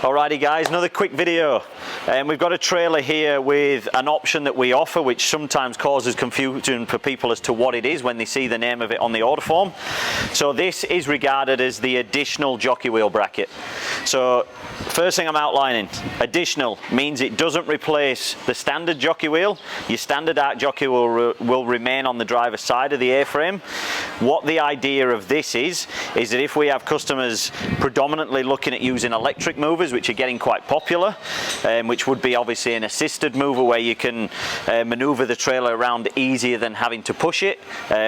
Alrighty guys, another quick video. We've got a trailer here with an option that we offer which sometimes causes confusion for people as to what it is when they see the name of it on the order form. So this is regarded as the Additional Jockey Wheel Bracket. So first thing I'm outlining, additional means it doesn't replace the standard jockey wheel. Your standard arc jockey wheel will remain on the driver's side of the A-frame. What the idea of this is that if we have customers predominantly looking at using electric movers, which are getting quite popular, which would be obviously an assisted mover where you can maneuver the trailer around easier than having to push it,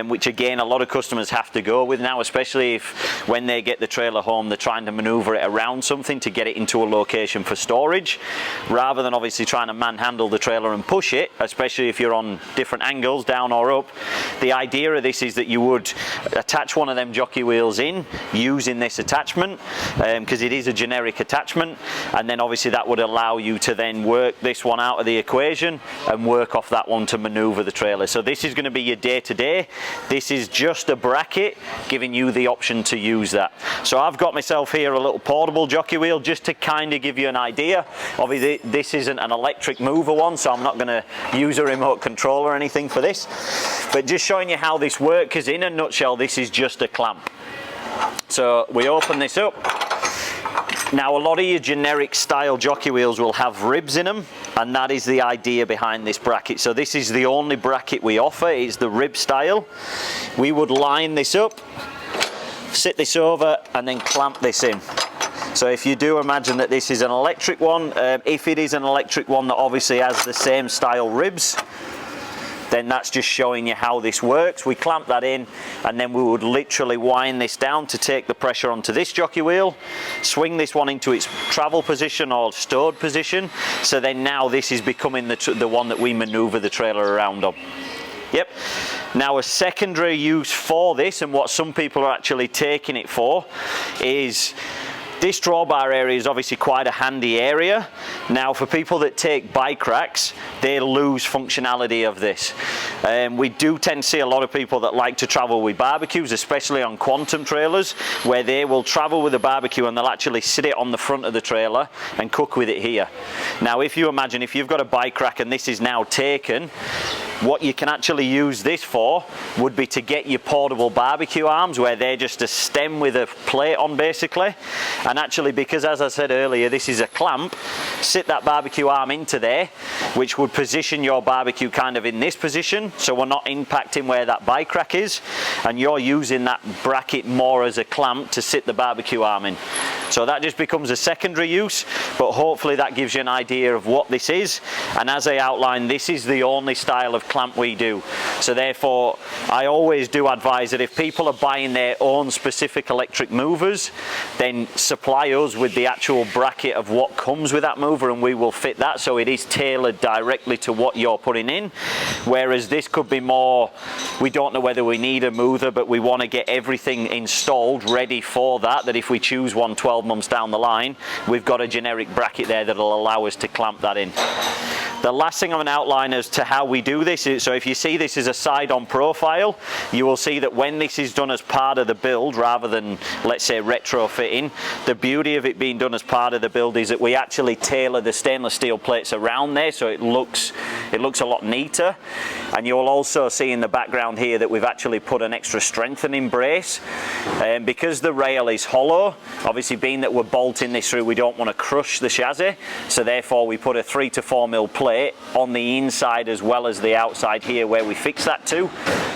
which again a lot of customers have to go with now, especially if when they get the trailer home they're trying to maneuver it around something to get it into a location for storage, rather than obviously trying to manhandle the trailer and push it, especially if you're on different angles, down or up. The idea of this is that you would attach one of them jockey wheels in using this attachment, because it is a generic attachment, and then obviously that would allow you to then work this one out of the equation and work off that one to maneuver the trailer. So this is going to be your day-to-day. This is just a bracket giving you the option to use that. So I've got myself here a little portable jockey wheel just to kind of give you an idea. Obviously this isn't an electric mover one, so I'm not going to use a remote control or anything for this, but just showing you how this works, because in a nutshell this is just a clamp. So we open this up. Now a lot of your generic style jockey wheels will have ribs in them, and that is the idea behind this bracket. So this is the only bracket we offer, is the rib style. We would line this up, sit this over, and then clamp this in. So if you do imagine that this is an electric one, if it is an electric one that obviously has the same style ribs, then that's just showing you how this works. We clamp that in, and then we would literally wind this down to take the pressure onto this jockey wheel, swing this one into its travel position or stored position, so then now this is becoming the one that we maneuver the trailer around on. Yep. Now a secondary use for this, and what some people are actually taking it for, is this drawbar area is obviously quite a handy area. Now for people that take bike racks, they lose functionality of this. We do tend to see a lot of people that like to travel with barbecues, especially on quantum trailers, where they will travel with a barbecue and they'll actually sit it on the front of the trailer and cook with it here. Now if you imagine if you've got a bike rack and this is now taken, what you can actually use this for would be to get your portable barbecue arms, where they're just a stem with a plate on basically. And actually, because as I said earlier, this is a clamp, sit that barbecue arm into there, which would position your barbecue kind of in this position, so we're not impacting where that bike rack is, and you're using that bracket more as a clamp to sit the barbecue arm in. So that just becomes a secondary use, but hopefully that gives you an idea of what this is. And as I outlined, this is the only style of clamp we do. So therefore, I always do advise that if people are buying their own specific electric movers, then supply us with the actual bracket of what comes with that mover, and we will fit that so it is tailored directly to what you're putting in. Whereas this could be more, we don't know whether we need a mover, but we want to get everything installed ready for that, that if we choose one 12 months down the line, we've got a generic bracket there that'll allow us to clamp that in. The last thing I'm going to outline as to how we do this is, so if you see this is a side-on profile, you will see that when this is done as part of the build rather than, let's say, retrofitting, the beauty of it being done as part of the build is that we actually tailor the stainless steel plates around there, so it looks a lot neater. And you'll also see in the background here that we've actually put an extra strengthening brace, because the rail is hollow. Obviously, being that we're bolting this through, we don't want to crush the chassis, so therefore we put a 3 to 4 mil plate on the inside as well as the outside here where we fix that to,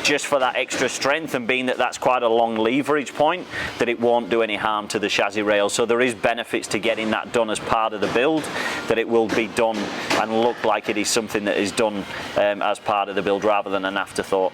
just for that extra strength, and being that that's quite a long leverage point, that it won't do any harm to the chassis rail. So there is benefits to getting that done as part of the build, that it will be done and look like it is something that is done as part of the build rather than an afterthought.